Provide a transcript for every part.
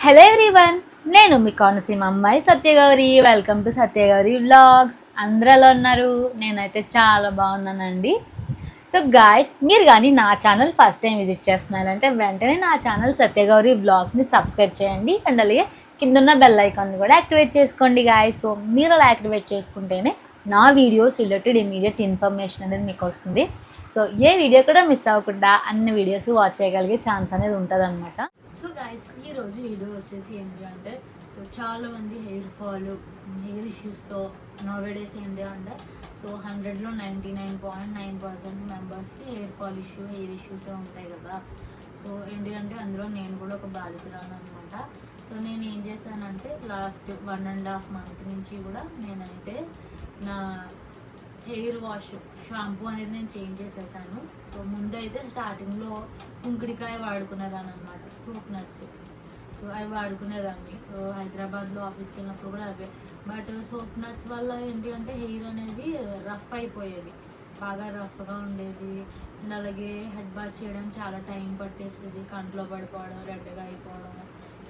Hello everyone, నేను మీ కోనసీమ అమ్మాయి Satyagowri. Welcome to Satyagowri vlogs. అందరూ ఎలా ఉన్నారు? నేనైతే చాలా బాగున్నానండి. సో గాయ్స్, మీరు కానీ నా ఛానల్ ఫస్ట్ టైం విజిట్ చేస్తున్నారంటే వెంటనే నా ఛానల్ సత్యగౌరి వ్లాగ్స్ని సబ్స్క్రైబ్ చేయండి అండ్ అలాగే కిందన్న బెల్ ఐకాన్ని కూడా యాక్టివేట్ చేసుకోండి గాయ్స్. సో మీరు అలా యాక్టివేట్ చేసుకుంటేనే నా వీడియోస్ రిలేటెడ్ ఇమీడియట్ ఇన్ఫర్మేషన్ అనేది మీకు వస్తుంది. సో ఏ వీడియో కూడా మిస్ అవ్వకుండా అన్ని వీడియోస్ వాచ్ చేయగలిగే ఛాన్స్ అనేది ఉంటుంది అనమాట. సో గాయస్, ఈరోజు వీడియో వచ్చేసి ఏంటి అంటే, సో చాలామంది హెయిర్ ఫాల్, హెయిర్ ఇష్యూస్తో నోవేడేస్ ఏంటి అంటే, సో 100లో 99.9% మెంబర్స్కి హెయిర్ ఫాల్ ఇష్యూ, హెయిర్ ఇష్యూసే ఉంటాయి కదా. సో ఏంటి అంటే అందులో నేను కూడా ఒక బాధితురాను అనమాట. సో నేను ఏం చేశానంటే లాస్ట్ 1.5 month నుంచి కూడా నేనైతే నా హెయిర్ వాష్ షాంపూ అనేది నేను చేంజ్ చేసేసాను. సో ముందైతే స్టార్టింగ్లో కుంకుడికాయ వాడుకునేదాన్ని అనమాట, సూప్ నట్స్. సో అవి వాడుకునేదాన్ని హైదరాబాద్లో ఆఫీస్కి వెళ్ళినప్పుడు కూడా అవే. బట్ సోప్ నట్స్ వల్ల ఏంటి అంటే హెయిర్ అనేది రఫ్ అయిపోయేది, బాగా రఫ్గా ఉండేది. అండ్ అలాగే హెడ్ బాత్ చేయడం చాలా టైం పట్టేసేది, కంట్లో పడిపోవడం, రెడ్గా అయిపోవడం.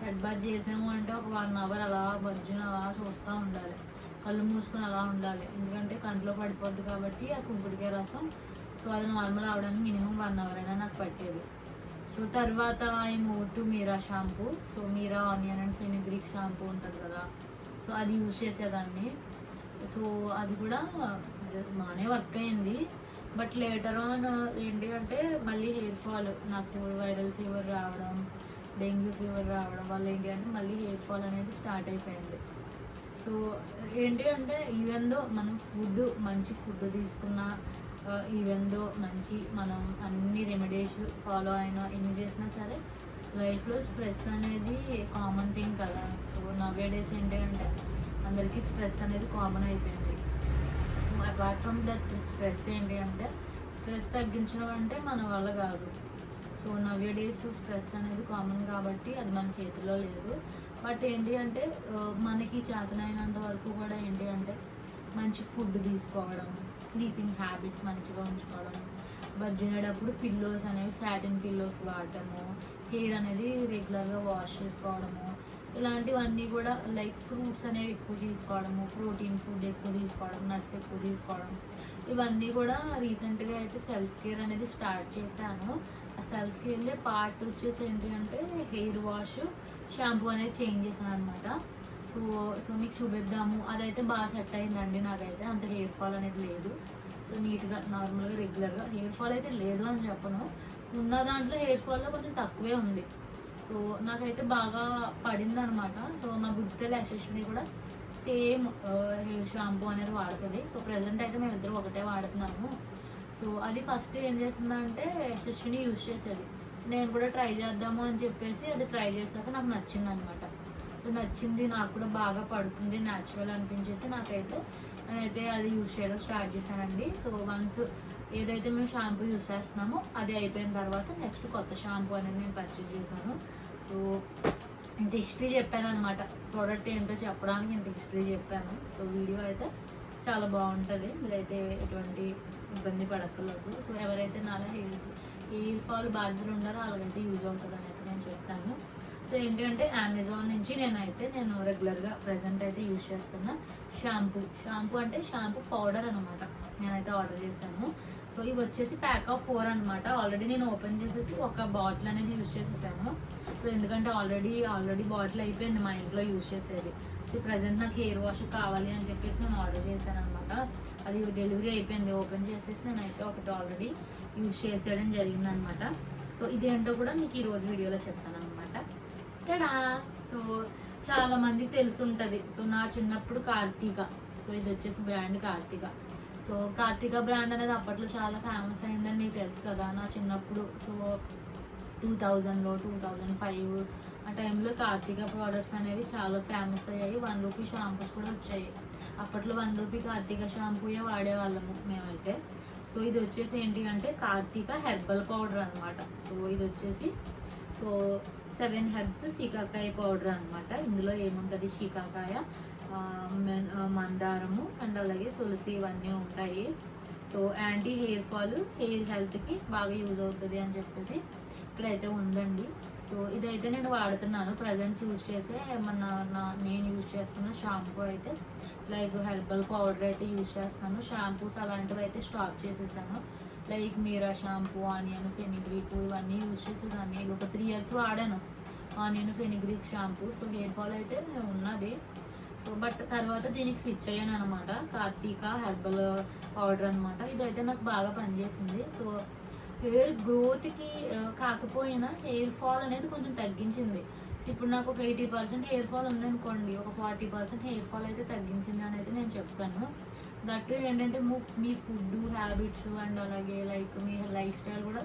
హెడ్ బాత్ చేసాము అంటే ఒక 1 hour అలా బజ్జున అలా చూస్తూ ఉండాలి, కళ్ళు మూసుకొని అలా ఉండాలి, ఎందుకంటే కంట్లో పడిపోద్ది కాబట్టి ఆ కుంకుడికాయ రసం. సో అది నార్మల్ అవడానికి మినిమం 1 hour అయినా నాకు పట్టేది. సో తర్వాత I move to Meera shampoo. So Meera onion and fenugreek shampoo ఉంటుంది కదా, సో అది యూజ్ చేసేదాన్ని. సో అది కూడా జస్ట్ బాగానే వర్క్ అయింది. బట్ లేటర్ ఆన్ ఏంటి అంటే మళ్ళీ హెయిర్ ఫాల్, నాకు వైరల్ ఫీవర్ రావడం, డెంగ్యూ ఫీవర్ రావడం వల్ల ఏంటి అంటే మళ్ళీ హెయిర్ ఫాల్ అనేది స్టార్ట్ అయిపోయింది. సో ఏంటి అంటే ఈవెన్ దో మనం మంచి ఫుడ్ తీసుకున్నా, ఈవెన్ దో మనం అన్ని రెమెడీస్ ఫాలో అయినా ఎన్ని చేసినా సరే లైఫ్లో స్ట్రెస్ అనేది కామన్ థింగ్ కదా. సో నవేడేస్ ఏంటి అంటే అందరికీ స్ట్రెస్ అనేది కామన్ అయిపోయింది. So apart from that stress ఏంటి అంటే స్ట్రెస్ తగ్గించడం అంటే మన వల్ల కాదు. సో నవేడేస్ స్ట్రెస్ అనేది కామన్ కాబట్టి అది మన చేతిలో లేదు. బట్ ఏంటి అంటే మనకి చేతనైనంత వరకు కూడా ఏంటి అంటే మంచి ఫుడ్ తీసుకోవడం, స్లీపింగ్ హ్యాబిట్స్ మంచిగా ఉంచుకోవడం, బజ్జునేటప్పుడు పిల్లోస్ అనేవి సాటిన్ పిల్లోస్ వాడటము, హెయిర్ అనేది రెగ్యులర్గా వాష్ చేసుకోవడము, ఇలాంటివన్నీ కూడా లైక్ ఫ్రూట్స్ అనేవి ఎక్కువ తీసుకోవడము, ప్రోటీన్ ఫుడ్ ఎక్కువ తీసుకోవడం, నట్స్ ఎక్కువ తీసుకోవడం, ఇవన్నీ కూడా రీసెంట్గా అయితే సెల్ఫ్ కేర్ అనేది స్టార్ట్ చేశాను. ఆ సెల్ఫ్ కేర్లో పార్ట్ వచ్చేసి ఏంటి అంటే హెయిర్ వాష్, షాంపూ అనేది చేంజ్ చేశాను అనమాట. సో మీకు చూపిద్దాము. అదైతే బాగా సెట్ అయిందండి, నాకైతే అంత హెయిర్ ఫాల్ అనేది లేదు. సో నీట్గా నార్మల్గా రెగ్యులర్గా హెయిర్ ఫాల్ అయితే లేదు అని చెప్పను, ఉన్న దాంట్లో హెయిర్ ఫాల్లో కొంచెం తక్కువే ఉంది. సో నాకైతే బాగా పడింది అనమాట. సో మా గుజ్జితల్లి యశస్విని కూడా సేమ్ హెయిర్ షాంపూ అనేది వాడుతుంది. సో ప్రజెంట్ అయితే మేము ఇద్దరు ఒకటే వాడుతున్నాము. సో అది ఫస్ట్ ఏం చేసిందంటే యశస్విని యూజ్ చేసేది. సో నేను కూడా ట్రై చేద్దాము అని చెప్పేసి అది ట్రై చేశాక నాకు నచ్చింది అనమాట. సో నచ్చింది, నాకు కూడా బాగా పడుతుంది, న్యాచురల్ అనిపించేసి నేనైతే అది యూజ్ చేయడం స్టార్ట్ చేశానండి. సో వన్స్ ఏదైతే మేము షాంపూ యూజ్ చేస్తున్నామో అది అయిపోయిన తర్వాత నెక్స్ట్ కొత్త షాంపూ అనేది నేను పర్చేజ్ చేశాను. సో ఇంత హిస్టరీ చెప్పాను అనమాట, ప్రోడక్ట్ ఏంటో చెప్పడానికి ఇంత హిస్టరీ చెప్పాను. సో వీడియో అయితే చాలా బాగుంటుంది, మీరైతే ఎటువంటి ఇబ్బంది పడక్కర్లేదు. సో ఎవరైతే నాలా హెయిర్ ఫాల్ బాధ్యతలు ఉండారో అలాగైతే యూజ్ అవుతుంది అని అయితే నేను చెప్తాను. సో ఏంటంటే అమెజాన్ నుంచి నేను రెగ్యులర్గా ప్రజెంట్ అయితే యూజ్ చేస్తున్న షాంపూ అంటే షాంపూ పౌడర్ అనమాట, నేనైతే ఆర్డర్ చేశాను. సో ఇవి వచ్చేసి ప్యాక్ ఆఫ్ 4 అనమాట. ఆల్రెడీ నేను ఓపెన్ చేసేసి ఒక బాటిల్ అనేది యూజ్ చేసేసాను. సో ఎందుకంటే ఆల్రెడీ బాటిల్ అయిపోయింది మా ఇంట్లో యూజ్ చేసేది. సో ప్రజెంట్ నాకు హెయిర్ వాష్ కావాలి అని చెప్పేసి నేను ఆర్డర్ చేశాను అనమాట. అది డెలివరీ అయిపోయింది, ఓపెన్ చేసేసి నేనైతే ఒకటి ఆల్రెడీ యూజ్ చేసేయడం జరిగిందనమాట. సో ఇదేంటో కూడా మీకు ఈరోజు వీడియోలో చెప్తాను అనమాట. టడా! సో చాలా మందికి తెలుసుంటుంది. సో నా చిన్నప్పుడు కార్తీక, సో ఇది వచ్చేసి brand Karthika. So Karthika brand అనేది అప్పట్లో చాలా ఫేమస్ అయిందని మీకు తెలుసు కదా. నా చిన్నప్పుడు సో 2000లో 2005 ఆ టైంలో కార్తీక ప్రోడక్ట్స్ అనేవి చాలా ఫేమస్ అయ్యాయి. 1 రూపీ షాంపూస్ కూడా వచ్చాయి. అప్పట్లో 1 రూపీ కార్తీక షాంపూయే వాడేవాళ్ళము మేమైతే. సో ఇది వచ్చేసి ఏంటి అంటే కార్తీక హెర్బల్ పౌడర్ అనమాట. సో ఇది వచ్చేసి 7 హెర్బ్స్ సీకాకాయ పౌడర్ అనమాట. ఇందులో ఏముంటుంది, సీకాకాయ, మందారము అండ్ అలాగే తులసి ఇవన్నీ ఉంటాయి. So anti hair fall, hair హెల్త్కి బాగా యూజ్ అవుతుంది అని చెప్పేసి ఇక్కడైతే ఉందండి. సో ఇదైతే నేను వాడుతున్నాను ప్రజెంట్ యూజ్ చేసే నేను యూజ్ చేస్తున్న షాంపూ అయితే లైక్ హెర్బల్ పౌడర్ అయితే యూజ్ చేస్తాను. షాంపూస్ అలాంటివి అయితే స్టాప్ చేసేసాను. Like Meera shampoo, onion fenugreek ఇవన్నీ యూజ్ చేసేదాన్ని. ఇది ఒక 3 years వాడాను onion fenugreek shampoo. So hair fall అయితే ఉన్నది. సో బట్ తర్వాత దీనికి స్విచ్ అయ్యాను అనమాట. కార్తీక హెర్బల్ పౌడర్ అనమాట. ఇదైతే నాకు బాగా పనిచేసింది. సో హెయిర్ గ్రోత్కి కాకపోయినా హెయిర్ ఫాల్ అనేది కొంచెం తగ్గించింది. సో ఇప్పుడు నాకు ఒక 80% హెయిర్ ఫాల్ ఉందనుకోండి, ఒక 40% హెయిర్ ఫాల్ అయితే తగ్గించింది అని అయితే నేను చెప్తాను. దట్ ఏంటంటే మీ ఫుడ్ హ్యాబిట్స్ అండ్ అలాగే లైక్ మీ లైఫ్ స్టైల్ కూడా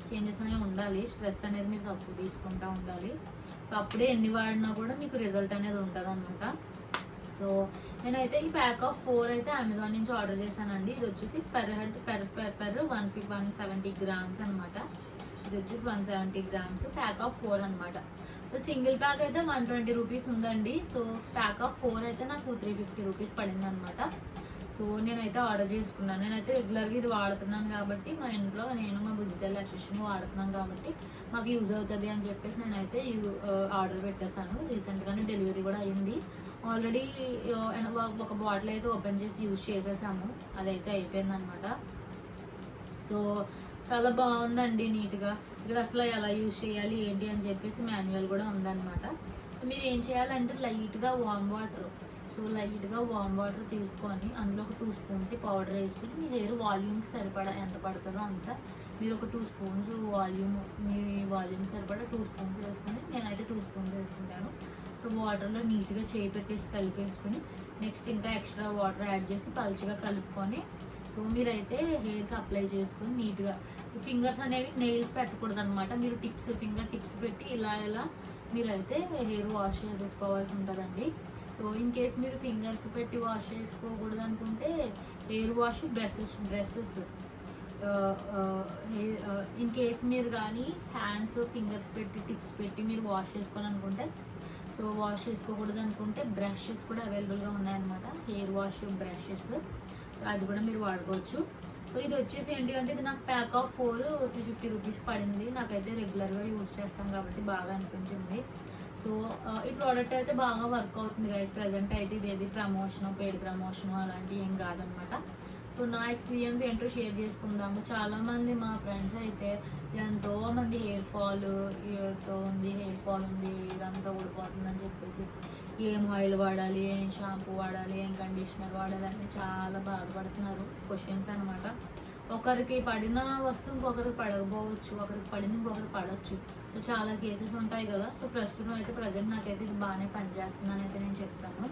చేంజెస్ అనేవి ఉండాలి. స్ట్రెస్ అనేది మీరు తక్కువ తీసుకుంటూ ఉండాలి. సో అప్పుడే ఎన్ని వాడినా కూడా మీకు రిజల్ట్ అనేది ఉంటుంది అనమాట. సో నేనైతే ఈ ప్యాక్ ఆఫ్ 4 అయితే అమెజాన్ నుంచి ఆర్డర్ చేశానండి. ఇది వచ్చేసి పెర్ 170 grams అనమాట. ఇది వచ్చేసి 170 grams ప్యాక్ ఆఫ్ 4 అనమాట. సో సింగిల్ ప్యాక్ అయితే 120 rupees ఉందండి. సో ప్యాక్ ఆఫ్ 4 అయితే నాకు 350 rupees పడింది అనమాట. సో నేనైతే ఆర్డర్ చేసుకున్నాను. నేనైతే రెగ్యులర్గా ఇది వాడుతున్నాను కాబట్టి మా ఇంట్లో నేను మా బుజ్జితల్లి అశిష్ని వాడుతున్నాను కాబట్టి మాకు యూజ్ అవుతుంది అని చెప్పేసి నేనైతే ఆర్డర్ పెట్టేశాను. రీసెంట్గానే డెలివరీ కూడా అయింది. ఆల్రెడీ ఒక బాటిల్ అయితే ఓపెన్ చేసి యూజ్ చేసేసాము. అదైతే అయిపోయింది అనమాట. సో చాలా బాగుందండి నీట్గా. ఇక్కడ అసలు ఎలా యూజ్ చేయాలి ఏంటి అని చెప్పేసి మాన్యువల్ కూడా ఉందన్నమాట. సో మీరు ఏం చేయాలంటే లైట్గా వామ్ వాటర్ తీసుకొని అందులో ఒక 2 spoons పౌడర్ వేసుకుని మీ హెయిర్ వాల్యూమ్కి సరిపడా ఎంత పడుతుందో అంత మీరు ఒక 2 spoons మీ వాల్యూమ్ సరిపడా 2 spoons వేసుకొని నేనైతే 2 spoons వేసుకుంటాను. సో వాటర్లో నీట్గా చేయి పెట్టేసి కలిపేసుకుని నెక్స్ట్ ఇంకా ఎక్స్ట్రా వాటర్ యాడ్ చేసి పల్చగా కలుపుకొని సో మీరైతే హెయిర్కి అప్లై చేసుకొని నీట్గా ఫింగర్స్ అనేవి నెయిల్స్ పెట్టకూడదు అనమాట. మీరు ఫింగర్ టిప్స్ పెట్టి ఇలా మీరైతే హెయిర్ వాష్ చేసుకోవాల్సి ఉంటుందండి. సో ఇన్ కేస్ మీరు ఫింగర్స్ పెట్టి వాష్ చేసుకోకూడదు అనుకుంటే hair wash brushes in case మీరు కానీ హ్యాండ్స్ ఫింగర్స్ పెట్టి టిప్స్ పెట్టి మీరు వాష్ చేసుకోవాలనుకుంటే సో వాష్ చేసుకోకూడదు అనుకుంటే బ్రషెస్ కూడా అవైలబుల్గా ఉన్నాయన్నమాట. Hair wash brushes. సో అది కూడా మీరు వాడుకోవచ్చు. సో ఇది వచ్చేసి ఏంటి అంటే ఇది నాకు ప్యాక్ ఆఫ్ 4 350 rupees పడింది. నాకైతే రెగ్యులర్గా యూజ్ చేస్తాం కాబట్టి బాగా అనిపించింది. సో ఈ ప్రోడక్ట్ అయితే బాగా వర్క్ అవుతుంది గైస్. ప్రజెంట్ అయితే ఇదేది పెయిడ్ ప్రమోషన్ అలాంటివి ఏం కాదనమాట. సో నా ఎక్స్పీరియన్స్ ఏంటో షేర్ చేసుకుందాము. చాలామంది మా ఫ్రెండ్స్ అయితే ఎంతోమంది హెయిర్ ఫాల్ ఉంది ఇదంతా ఊడిపోతుందని చెప్పేసి ఏం ఆయిల్ వాడాలి, ఏం షాంపూ వాడాలి, ఏం కండిషనర్ వాడాలి అని చాలా బాధపడుతున్నారు. క్వశ్చన్స్ అనమాట. ఒకరికి పడిన వస్తువు ఇంకొకరికి పడకపోవచ్చు, ఒకరికి పడింది ఇంకొకరికి పడవచ్చు. సో చాలా కేసెస్ ఉంటాయి కదా. సో ప్రస్తుతం అయితే ప్రజెంట్ నాకైతే ఇది బాగానే పనిచేస్తుందని అయితే నేను చెప్తాను.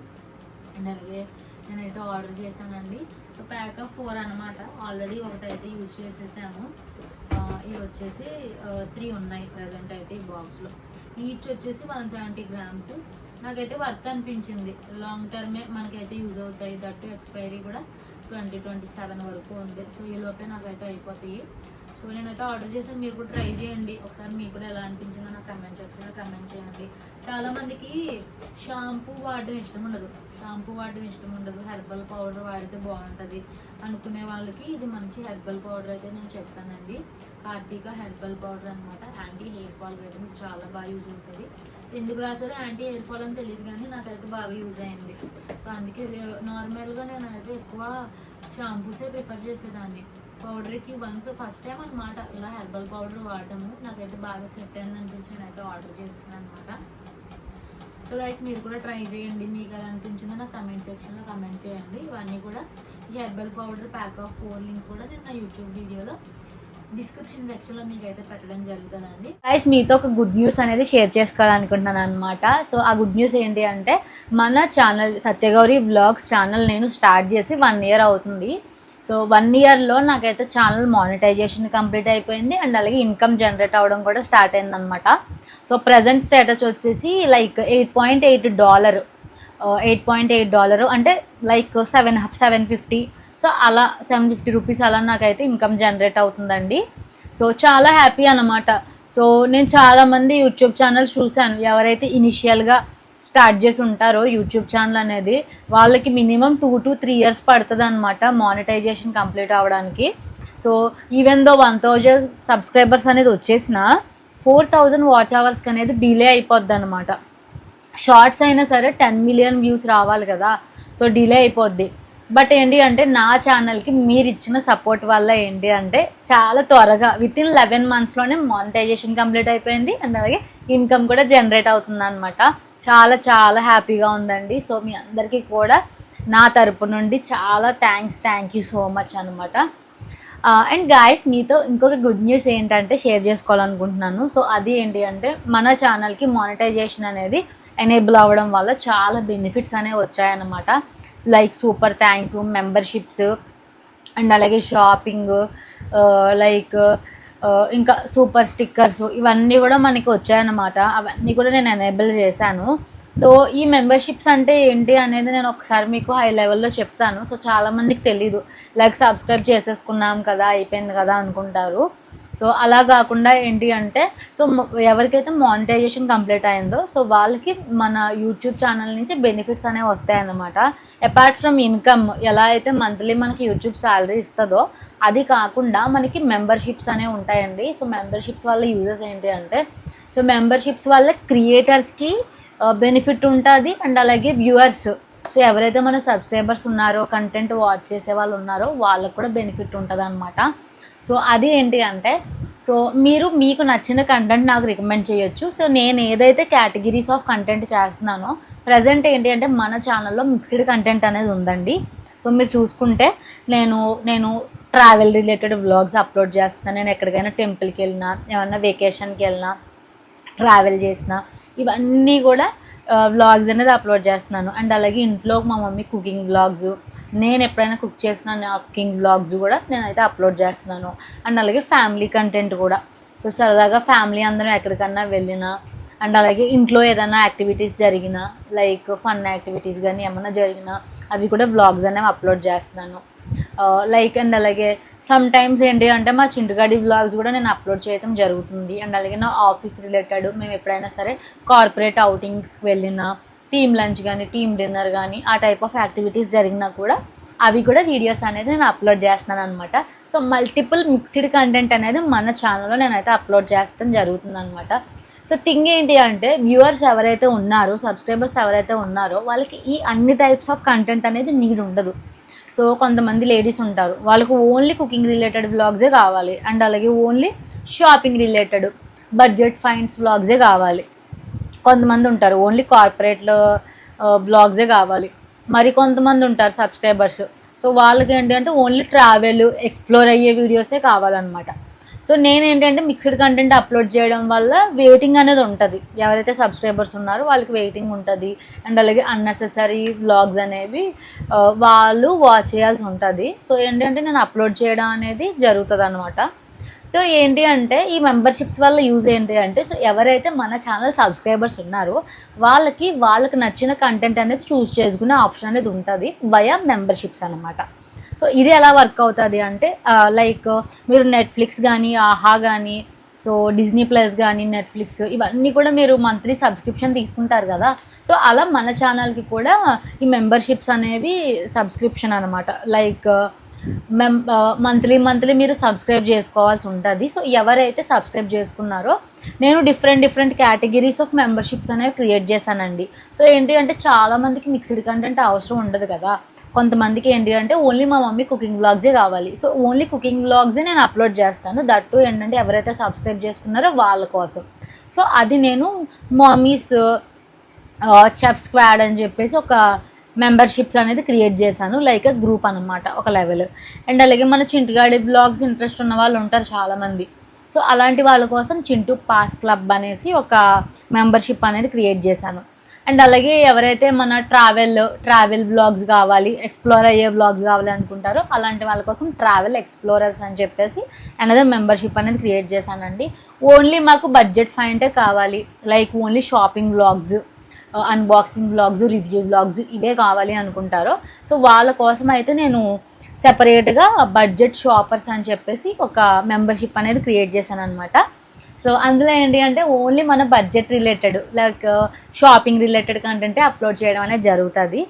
అండ్ అలాగే నేనైతే ఆర్డర్ చేశానండి. సో ప్యాక్ ఆఫ్ 4 అనమాట. ఆల్రెడీ ఒకటైతే యూజ్ చేసేసాము. ఇవి వచ్చేసి 3 ఉన్నాయి ప్రజెంట్ అయితే ఈ బాక్స్లో. ఈచ్ వచ్చేసి 170 grams. నాకైతే వర్త్ అనిపించింది. లాంగ్ టర్మే మనకైతే యూజ్ అవుతాయి. దట్టు ఎక్స్పైరీ కూడా 2027 వరకు ఉంది. సో ఈ లోపే నాకైతే అయిపోతాయి. సో నేనైతే ఆర్డర్ చేసాను. మీరు కూడా ట్రై చేయండి. ఒకసారి మీకు కూడా ఎలా అనిపించిందో నాకు కమెంట్ సెక్షన్లో కమెంట్ చేయండి. చాలామందికి షాంపూ వాడడం ఇష్టం ఉండదు. హెర్బల్ పౌడర్ వాడితే బాగుంటుంది అనుకునే వాళ్ళకి ఇది మంచి హెర్బల్ పౌడర్ అయితే నేను చెప్తానండి. కార్తీక హెర్బల్ పౌడర్ అనమాట. యాంటీ హెయిర్ ఫాల్కి అయితే మీకు చాలా బాగా యూజ్ అవుతుంది. సో ఎందుకు రాసారో యాంటీ హెయిర్ ఫాల్ అని తెలియదు కానీ నాకైతే బాగా యూజ్ అయింది. సో అందుకే నార్మల్గా నేనైతే ఎక్కువ షాంపూసే ప్రిఫర్ చేసేదాన్ని. పౌడర్కి ఫస్ట్ టైం అనమాట ఇలా హెర్బల్ పౌడర్ వాడటము. నాకైతే బాగా సెట్ అయింది అనిపించి నేనైతే ఆర్డర్ చేసేసాను అనమాట. సో గైస్ మీరు కూడా ట్రై చేయండి. మీకు ఎలా అనిపించిందో నాకు కమెంట్ సెక్షన్లో కమెంట్ చేయండి. ఇవన్నీ కూడా ఈ herbal powder pack of 4 link కూడా నేను నా యూట్యూబ్ వీడియోలో డిస్క్రిప్షన్ సెక్షన్లో మీకు అయితే పెట్టడం జరుగుతుందండి. గైస్ మీతో ఒక గుడ్ న్యూస్ అనేది షేర్ చేసుకోవాలనుకుంటున్నాను అనమాట. సో ఆ గుడ్ న్యూస్ ఏంటి అంటే మన ఛానల్ సత్యగౌరి వ్లాగ్స్ ఛానల్ నేను స్టార్ట్ చేసి 1 year అవుతుంది. సో 1 yearలో నాకైతే ఛానల్ మానిటైజేషన్ కంప్లీట్ అయిపోయింది. అండ్ అలాగే ఇన్కమ్ జనరేట్ అవ్వడం కూడా స్టార్ట్ అయిందనమాట. సో ప్రజెంట్ స్టేటస్ వచ్చేసి లైక్ $8.8 అంటే లైక్ 750. సో అలా 750 rupees అలా నాకైతే ఇన్కమ్ జనరేట్ అవుతుందండి. సో చాలా హ్యాపీ అనమాట. సో నేను చాలామంది యూట్యూబ్ ఛానల్స్ చూశాను. ఎవరైతే ఇనిషియల్గా స్టార్ట్ చేసి ఉంటారో యూట్యూబ్ ఛానల్ అనేది వాళ్ళకి మినిమం 2 to 3 years పడుతుంది అనమాట మానిటైజేషన్ కంప్లీట్ అవ్వడానికి. సో ఈవెన్ దో 1000 subscribers అనేది వచ్చేసిన 4000 వాచ్ అవర్స్కి అనేది డిలే అయిపోద్ది అనమాట. షార్ట్స్ అయినా సరే 10 మిలియన్ వ్యూస్ రావాలి కదా, సో డిలే అయిపోద్ది. బట్ ఏంటి అంటే నా ఛానల్కి మీరు ఇచ్చిన సపోర్ట్ వల్ల ఏంటి అంటే చాలా త్వరగా వితిన్ 11 monthsలోనే మానిటైజేషన్ కంప్లీట్ అయిపోయింది. అండ్ అలాగే ఇన్కమ్ కూడా జనరేట్ అవుతుంది అనమాట. చాలా చాలా హ్యాపీగా ఉందండి. సో మీ అందరికీ కూడా నా తరపు నుండి చాలా థ్యాంక్ యూ సో మచ్ అనమాట. అండ్ గాయస్, మీతో ఇంకొక గుడ్ న్యూస్ ఏంటంటే షేర్ చేసుకోవాలనుకుంటున్నాను. సో అది ఏంటి అంటే మన ఛానల్కి మానిటైజేషన్ అనేది ఎనేబుల్ అవ్వడం వల్ల చాలా బెనిఫిట్స్ అనేవి వచ్చాయన్నమాట. Like super thanks, memberships, and అలాగే షాపింగ్, లైక్ ఇంకా సూపర్ స్టిక్కర్స్, ఇవన్నీ కూడా మనకి వచ్చాయన్నమాట. అవన్నీ కూడా నేను ఎనేబుల్ చేశాను. సో ఈ మెంబర్షిప్స్ అంటే ఏంటి అనేది నేను ఒకసారి మీకు హై లెవెల్లో చెప్తాను. సో చాలామందికి తెలీదు, లైక్ సబ్స్క్రైబ్ చేసేసుకున్నాం కదా అయిపోయింది కదా అనుకుంటారు. సో అలా కాకుండా ఏంటి అంటే, సో ఎవరికైతే మానిటైజేషన్ కంప్లీట్ అయిందో సో వాళ్ళకి మన యూట్యూబ్ ఛానల్ నుంచి బెనిఫిట్స్ అనేవి వస్తాయన్నమాట. అపార్ట్ ఫ్రమ్ ఇన్కమ్, ఎలా అయితే మంత్లీ మనకి యూట్యూబ్ శాలరీ ఇస్తుందో అది కాకుండా మనకి మెంబర్షిప్స్ అనేవి ఉంటాయండి. సో మెంబర్షిప్స్ వల్ల యూజెస్ ఏంటి అంటే, సో మెంబర్షిప్స్ వల్ల క్రియేటర్స్కి బెనిఫిట్ ఉంటుంది. అండ్ అలాగే వ్యూవర్స్, సో ఎవరైతే మన సబ్స్క్రైబర్స్ ఉన్నారో, కంటెంట్ వాచ్ చేసే వాళ్ళు ఉన్నారో వాళ్ళకు కూడా బెనిఫిట్ ఉంటుంది అనమాట. సో అది ఏంటి అంటే, సో మీరు మీకు నచ్చిన కంటెంట్ నాకు రికమెండ్ చేయొచ్చు. సో నేను ఏదైతే కేటగిరీస్ ఆఫ్ కంటెంట్ చేస్తున్నానో ప్రజెంట్ ఏంటి అంటే మన ఛానల్లో మిక్స్డ్ కంటెంట్ అనేది ఉందండి. సో మీరు చూసుకుంటే నేను ట్రావెల్ రిలేటెడ్ వ్లాగ్స్ అప్లోడ్ చేస్తున్నాను. నేను ఎక్కడికైనా టెంపుల్కి వెళ్ళినా, ఏమన్నా వెకేషన్కి వెళ్ళినా, ట్రావెల్ చేసిన, ఇవన్నీ కూడా వ్లాగ్స్ అనేది అప్లోడ్ చేస్తున్నాను. అండ్ అలాగే ఇంట్లో మా మమ్మీ కుకింగ్ వ్లాగ్స్, నేను ఎప్పుడైనా కుక్ చేసిన నా కుకింగ్ వ్లాగ్స్ కూడా నేనైతే అప్లోడ్ చేస్తున్నాను. అండ్ అలాగే ఫ్యామిలీ కంటెంట్ కూడా, సో సరదాగా ఫ్యామిలీ అందరం ఎక్కడికన్నా వెళ్ళినా, అండ్ అలాగే ఇంట్లో ఏదైనా యాక్టివిటీస్ జరిగినా, లైక్ ఫన్ యాక్టివిటీస్ కానీ ఏమన్నా జరిగినా అవి కూడా వ్లాగ్స్ అనేవి అప్లోడ్ చేస్తున్నాను. లైక్ అండ్ అలాగే సమ్ టైమ్స్ ఏంటి అంటే మా చింటుగాడి వ్లాగ్స్ కూడా నేను అప్లోడ్ చేయడం జరుగుతుంది. అండ్ అలాగే నా ఆఫీస్ రిలేటెడ్, మేము ఎప్పుడైనా సరే కార్పొరేట్ అవుటింగ్స్కి వెళ్ళినా, టీమ్ లంచ్ కానీ టీమ్ డిన్నర్ కానీ ఆ టైప్ ఆఫ్ యాక్టివిటీస్ జరిగినా కూడా అవి కూడా వీడియోస్ అనేది నేను అప్లోడ్ చేస్తున్నాను అనమాట. సో మల్టిపుల్ మిక్స్డ్ కంటెంట్ అనేది మన ఛానల్లో నేనైతే అప్లోడ్ చేస్తాం జరుగుతుంది అనమాట. సో థింగ్ ఏంటి అంటే, వ్యూవర్స్ ఎవరైతే ఉన్నారో, సబ్స్క్రైబర్స్ ఎవరైతే ఉన్నారో వాళ్ళకి ఈ అన్ని టైప్స్ ఆఫ్ కంటెంట్ అనేది నీడ్ ఉండదు. సో కొంతమంది లేడీస్ ఉంటారు, వాళ్ళకు ఓన్లీ కుకింగ్ రిలేటెడ్ వ్లాగ్సే కావాలి. అండ్ అలాగే only shopping related budget finds వ్లాగ్సే కావాలి. కొంతమంది ఉంటారు ఓన్లీ కార్పొరేట్లో వ్లాగ్సే కావాలి. మరి కొంతమంది ఉంటారు సబ్స్క్రైబర్స్, సో వాళ్ళకి ఏంటంటే ఓన్లీ ట్రావెల్, ఎక్స్ప్లోర్ అయ్యే వీడియోసే కావాలన్నమాట. సో నేనేంటంటే మిక్స్డ్ కంటెంట్ అప్లోడ్ చేయడం వల్ల వెయిటింగ్ అనేది ఉంటుంది. ఎవరైతే సబ్స్క్రైబర్స్ ఉన్నారో వాళ్ళకి వెయిటింగ్ ఉంటుంది. అండ్ అలాగే అన్నెసెసరీ వ్లాగ్స్ అనేవి వాళ్ళు వాచ్ చేయాల్సి ఉంటుంది. సో ఏంటంటే నేను అప్లోడ్ చేయడం అనేది జరుగుతుంది అనమాట. సో ఏంటి అంటే ఈ మెంబర్షిప్స్ వల్ల యూజ్ ఏంటి అంటే, సో ఎవరైతే మన ఛానల్ సబ్స్క్రైబర్స్ ఉన్నారో వాళ్ళకి నచ్చిన కంటెంట్ అనేది చూస్ చేసుకునే ఆప్షన్ అనేది ఉంటుంది వయా మెంబర్షిప్స్ అనమాట. సో ఇది ఎలా వర్క్ అవుతుంది అంటే, లైక్ మీరు నెట్ఫ్లిక్స్ కానీ, ఆహా కానీ, సో డిజ్నీ ప్లస్ కానీ, నెట్ఫ్లిక్స్, ఇవన్నీ కూడా మీరు మంత్లీ సబ్స్క్రిప్షన్ తీసుకుంటారు కదా. సో అలా మన ఛానల్కి కూడా ఈ మెంబర్షిప్స్ అనేవి సబ్స్క్రిప్షన్ అనమాట. లైక్ మంత్లీ మీరు సబ్స్క్రైబ్ చేసుకోవాల్సి ఉంటుంది. సో ఎవరైతే సబ్స్క్రైబ్ చేసుకున్నారో నేను డిఫరెంట్ కేటగిరీస్ ఆఫ్ మెంబర్షిప్స్ అనేవి క్రియేట్ చేశానండి. సో ఏంటి అంటే చాలామందికి మిక్స్డ్ కంటెంట్ అవసరం ఉండదు కదా. కొంతమందికి ఏంటి అంటే ఓన్లీ మా మమ్మీ కుకింగ్ వ్లాగ్సే కావాలి. సో ఓన్లీ కుకింగ్ వ్లాగ్సే నేను అప్లోడ్ చేస్తాను. దట్టు ఏంటంటే ఎవరైతే సబ్స్క్రైబ్ చేసుకున్నారో వాళ్ళ కోసం. సో అది నేను మమ్మీస్ చెఫ్ స్క్వాడ్ అని చెప్పేసి ఒక మెంబర్షిప్స్ అనేది క్రియేట్ చేశాను, లైక్ గ్రూప్ అనమాట, ఒక లెవెల్. అండ్ అలాగే మన చింటుగాడి బ్లాగ్స్ ఇంట్రెస్ట్ ఉన్న వాళ్ళు ఉంటారు చాలామంది. సో అలాంటి వాళ్ళ కోసం చింటూ పాస్ క్లబ్ అనేసి ఒక మెంబర్షిప్ అనేది క్రియేట్ చేశాను. అండ్ అలాగే ఎవరైతే మన ట్రావెల్ వ్లాగ్స్ కావాలి, ఎక్స్ప్లోర్ అయ్యే వ్లాగ్స్ కావాలి అనుకుంటారో అలాంటి వాళ్ళ కోసం ట్రావెల్ ఎక్స్ప్లోరర్స్ అని చెప్పేసి అనదర్ మెంబర్షిప్ అనేది క్రియేట్ చేశానండి. ఓన్లీ మాకు బడ్జెట్ ఫైండే కావాలి, like only shopping vlogs, unboxing vlogs, review vlogs ఇవే కావాలి అనుకుంటారో సో వాళ్ళ కోసం అయితే నేను సెపరేట్గా బడ్జెట్ షాపర్స్ అని చెప్పేసి ఒక మెంబర్షిప్ అనేది క్రియేట్ చేశాను అనమాట. సో అందులో ఏంటి అంటే ఓన్లీ మన budget related, like shopping related కంటెంటే అప్లోడ్ చేయడం అనేది జరుగుతుంది.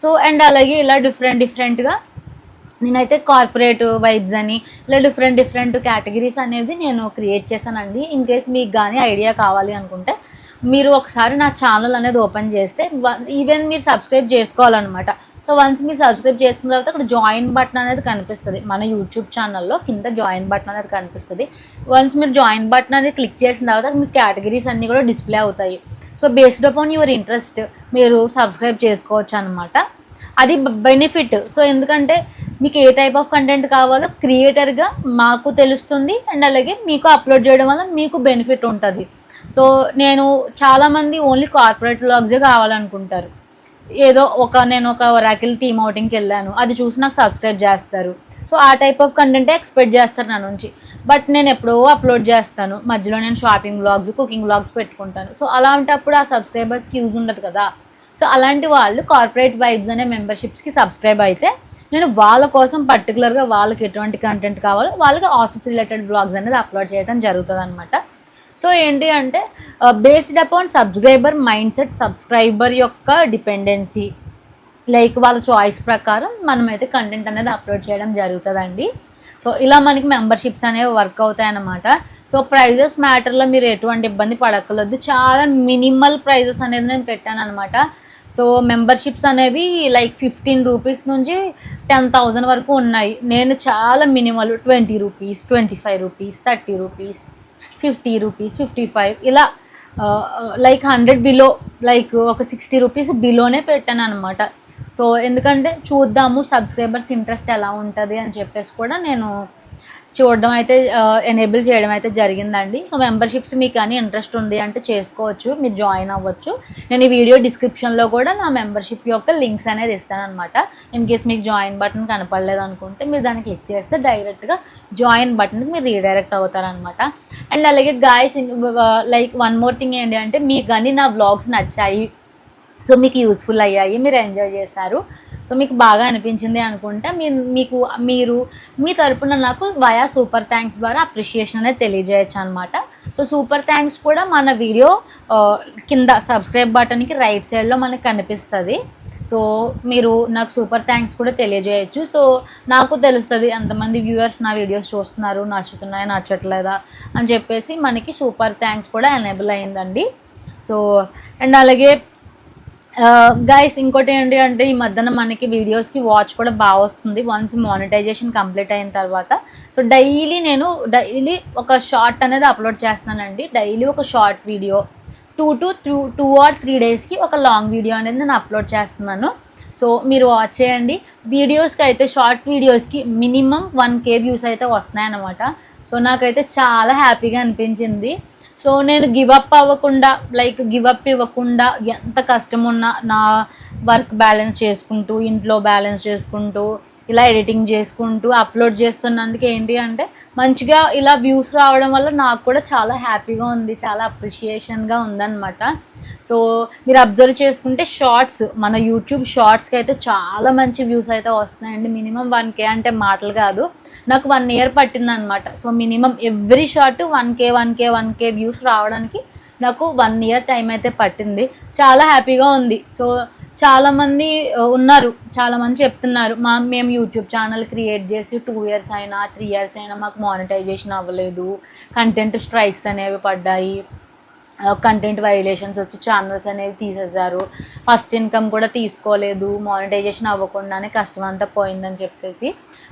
సో అండ్ అలాగే ఇలా డిఫరెంట్గా నేనైతే కార్పొరేట్ వైబ్స్ అని ఇలా డిఫరెంట్ కేటగిరీస్ అనేది నేను క్రియేట్ చేశానండి. ఇన్ కేస్ మీకు కానీ ఐడియా కావాలి అనుకుంటే మీరు ఒకసారి నా ఛానల్ అనేది ఓపెన్ చేస్తే ఈవెన్ మీరు సబ్స్క్రైబ్ చేసుకోవాలన్నమాట. సో వన్స్ మీరు సబ్స్క్రైబ్ చేసుకున్న తర్వాత అక్కడ జాయిన్ బటన్ అనేది కనిపిస్తుంది. మన యూట్యూబ్ ఛానల్లో కింద జాయిన్ బటన్ అనేది కనిపిస్తుంది. వన్స్ మీరు జాయిన్ బటన్ అనేది క్లిక్ చేసిన తర్వాత మీ కేటగిరీస్ అన్నీ కూడా డిస్ప్లే అవుతాయి. So based upon your interest మీరు సబ్స్క్రైబ్ చేసుకోవచ్చు అనమాట. అది బెనిఫిట్. సో ఎందుకంటే మీకు ఏ టైప్ ఆఫ్ కంటెంట్ కావాలో క్రియేటర్గా మాకు తెలుస్తుంది అండ్ అలాగే మీకు అప్లోడ్ చేయడం వల్ల మీకు బెనిఫిట్ ఉంటుంది. సో నేను చాలామంది ఓన్లీ కార్పొరేట్ వ్లాగ్సే కావాలనుకుంటారు. ఏదో నేను ఒక రాకిల్ టీమ్ అవుటింగ్కి వెళ్ళాను, అది చూసి నాకు సబ్స్క్రైబ్ చేస్తారు. సో ఆ టైప్ ఆఫ్ కంటెంటే ఎక్స్పెక్ట్ చేస్తారు నా నుంచి. బట్ నేను ఎప్పుడో అప్లోడ్ చేస్తాను, మధ్యలో నేను షాపింగ్ వ్లాగ్స్, కుకింగ్ వ్లాగ్స్ పెట్టుకుంటాను. సో అలాంటప్పుడు ఆ సబ్స్క్రైబర్స్కి యూజ్ ఉండదు కదా. సో అలాంటి వాళ్ళు కార్పొరేట్ వైబ్స్ అనే మెంబర్షిప్స్కి సబ్స్క్రైబ్ అయితే నేను వాళ్ళ కోసం పర్టికులర్గా వాళ్ళకి ఎటువంటి కంటెంట్ కావాలో వాళ్ళకి ఆఫీస్ రిలేటెడ్ వ్లాగ్స్ అనేది అప్లోడ్ చేయడం జరుగుతుంది అనమాట. సో ఏంటి అంటే based upon subscriber mind set, subscriber యొక్క డిపెండెన్సీ, లైక్ వాళ్ళ చాయిస్ ప్రకారం మనమైతే కంటెంట్ అనేది అప్లోడ్ చేయడం జరుగుతుందండి. సో ఇలా మనకి మెంబర్షిప్స్ అనేవి వర్క్ అవుతాయి అన్నమాట. సో ప్రైజెస్ మ్యాటర్లో మీరు ఎటువంటి ఇబ్బంది పడక్కర్లేదు. చాలా మినిమల్ ప్రైజెస్ అనేది నేను పెట్టాను అనమాట. సో మెంబర్షిప్స్ అనేవి లైక్ 15 రూపీస్ నుంచి 10,000 వరకు ఉన్నాయి. నేను చాలా minimal 20 rupees, 25 rupees, 30 rupees, 50 rupees, 55 ఇలా లైక్ 100 బిలో, లైక్ ఒక 60 రూపీస్ బిలోనే పెట్టాను అనమాట. సో ఎందుకంటే చూద్దాము సబ్స్క్రైబర్స్ ఇంట్రెస్ట్ ఎలా ఉంటుంది అని చెప్పేసి కూడా నేను చూడడం అయితే ఎనేబుల్ చేయడం అయితే జరిగిందండి. సో మెంబర్షిప్స్ మీకు కానీ ఇంట్రెస్ట్ ఉంది అంటే చేసుకోవచ్చు, మీరు జాయిన్ అవ్వచ్చు. నేను ఈ వీడియో డిస్క్రిప్షన్లో కూడా నా మెంబర్షిప్ యొక్క లింక్స్ అనేది ఇస్తాను అనమాట. ఇన్ కేస్ మీకు జాయిన్ బటన్ కనపడలేదు అనుకుంటే మీరు దాన్ని క్లిక్ చేస్తే డైరెక్ట్గా జాయిన్ బటన్కి మీరు రీడైరెక్ట్ అవుతారనమాట. అండ్ అలాగే guys like one more thing ఏంటి అంటే మీకు కానీ నా వ్లాగ్స్ నచ్చాయి, సో మీకు యూస్ఫుల్ అయ్యాయి, మీరు ఎంజాయ్ చేశారు, సో మీకు బాగా అనిపించింది అనుకుంటే మీరు మీ తరపున నాకు వయా సూపర్ థ్యాంక్స్ ద్వారా అప్రిషియేషన్ అనేది తెలియజేయచ్చు అనమాట. సో సూపర్ థ్యాంక్స్ కూడా మన వీడియో కింద సబ్స్క్రైబ్ బటన్కి రైట్ సైడ్లో మనకు కనిపిస్తుంది. సో మీరు నాకు సూపర్ థ్యాంక్స్ కూడా తెలియజేయచ్చు. సో నాకు తెలుస్తుంది ఎంతమంది వ్యూవర్స్ నా వీడియోస్ చూస్తున్నారు, నచ్చుతున్నాయా నచ్చట్లేదా అని చెప్పేసి మనకి సూపర్ థ్యాంక్స్ కూడా ఎనేబుల్ అయ్యిందండి. సో అండ్ అలాగే గైస్ ఇంకోటి ఏంటి అంటే ఈ మధ్యన మనకి వీడియోస్కి వాచ్ కూడా బాగా వస్తుంది వన్స్ మానిటైజేషన్ కంప్లీట్ అయిన తర్వాత. సో డైలీ ఒక షార్ట్ అనేది అప్లోడ్ చేస్తున్నానండి. డైలీ ఒక షార్ట్ వీడియో 2 or 3 డేస్కి ఒక లాంగ్ వీడియో అనేది నేను అప్లోడ్ చేస్తున్నాను. సో మీరు వాచ్ చేయండి. వీడియోస్కి అయితే షార్ట్ వీడియోస్కి మినిమం 1K వ్యూస్ అయితే వస్తున్నాయి అన్నమాట. సో నాకైతే చాలా హ్యాపీగా అనిపించింది. సో నేను గివ్ అప్ ఇవ్వకుండా ఎంత కష్టం ఉన్నా నా వర్క్ బ్యాలెన్స్ చేసుకుంటూ, ఇంట్లో బ్యాలెన్స్ చేసుకుంటూ, ఇలా ఎడిటింగ్ చేసుకుంటూ అప్లోడ్ చేస్తున్నందుకు ఏంటి అంటే మంచిగా ఇలా వ్యూస్ రావడం వల్ల నాకు కూడా చాలా హ్యాపీగా ఉంది, చాలా అప్రిషియేషన్గా ఉందన్నమాట. సో మీరు అబ్జర్వ్ చేసుకుంటే షార్ట్స్, మన యూట్యూబ్ షార్ట్స్కి అయితే చాలా మంచి వ్యూస్ అయితే వస్తున్నాయండి. మినిమం 1K అంటే మాటలు కాదు, నాకు 1 year పట్టిందనమాట. So minimum every short 1K views రావడానికి నాకు 1 year టైం అయితే పట్టింది. చాలా హ్యాపీగా ఉంది. సో చాలామంది ఉన్నారు, చాలామంది చెప్తున్నారు మేము యూట్యూబ్ ఛానల్ క్రియేట్ చేసి 2 years అయినా 3 years అయినా మాకు మానిటైజేషన్ అవ్వలేదు, కంటెంట్ స్ట్రైక్స్ అనేవి పడ్డాయి, కంటెంట్ వైలేషన్స్ వచ్చి ఛానల్స్ అనేవి తీసేశారు, ఫస్ట్ ఇన్కమ్ కూడా తీసుకోలేదు, మానిటైజేషన్ అవ్వకుండానే కష్టం అంతా పోయిందని చెప్పేసి.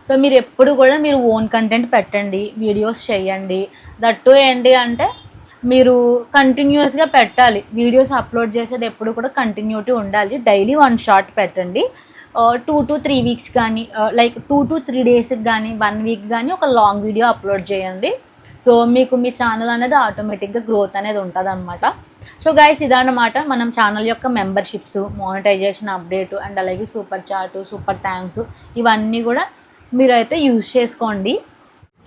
సో మీరు ఎప్పుడు కూడా మీరు ఓన్ కంటెంట్ పెట్టండి, వీడియోస్ చేయండి. దట్టు ఏంటి అంటే మీరు కంటిన్యూస్గా పెట్టాలి. వీడియోస్ అప్లోడ్ చేసేది ఎప్పుడు కూడా కంటిన్యూటీ ఉండాలి. డైలీ 1 షార్ట్ పెట్టండి. 2 to 3 weeks కానీ లైక్ 2 to 3 daysకి కానీ 1 week కానీ ఒక లాంగ్ వీడియో అప్లోడ్ చేయండి. సో మీకు మీ ఛానల్ అనేది ఆటోమేటిక్గా గ్రోత్ అనేది ఉంటుంది అనమాట. సో గైస్ ఇదన్నమాట మనం ఛానల్ యొక్క మెంబర్షిప్స్, మానిటైజేషన్ అప్డేట్ అండ్ అలాగే సూపర్ చాట్, సూపర్ థ్యాంక్స్ ఇవన్నీ కూడా మీరైతే యూజ్ చేసుకోండి.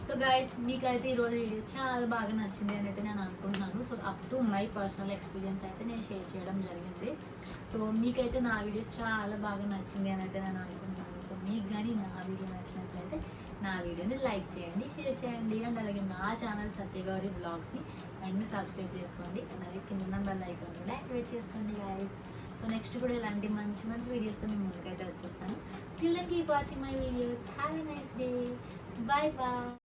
సో గైస్ మీకైతే ఈరోజు వీడియో చాలా బాగా నచ్చింది అని అయితే నేను అనుకుంటున్నాను. So up to my personal experience అయితే నేను షేర్ చేయడం జరిగింది. సో మీకైతే నా వీడియో చాలా బాగా నచ్చింది అని అయితే నేను అనుకుంటున్నాను. సో మీకు కానీ నా వీడియో నచ్చినట్లయితే నా వీడియోని లైక్ చేయండి, షేర్ చేయండి అండ్ అలాగే నా ఛానల్ సత్యగౌరి బ్లాగ్స్ని వెంటనే సబ్స్క్రైబ్ చేసుకోండి అండ్ అలాగే కింద బెల్ ఐకాన్ కూడా యాక్టివేట్ చేసుకోండి గైస్. సో నెక్స్ట్ కూడా ఇలాంటి మంచి వీడియోస్తో మేము ముందుకైతే వచ్చేస్తాను. Till then keep watching my videos. Have a nice day. Bye bye.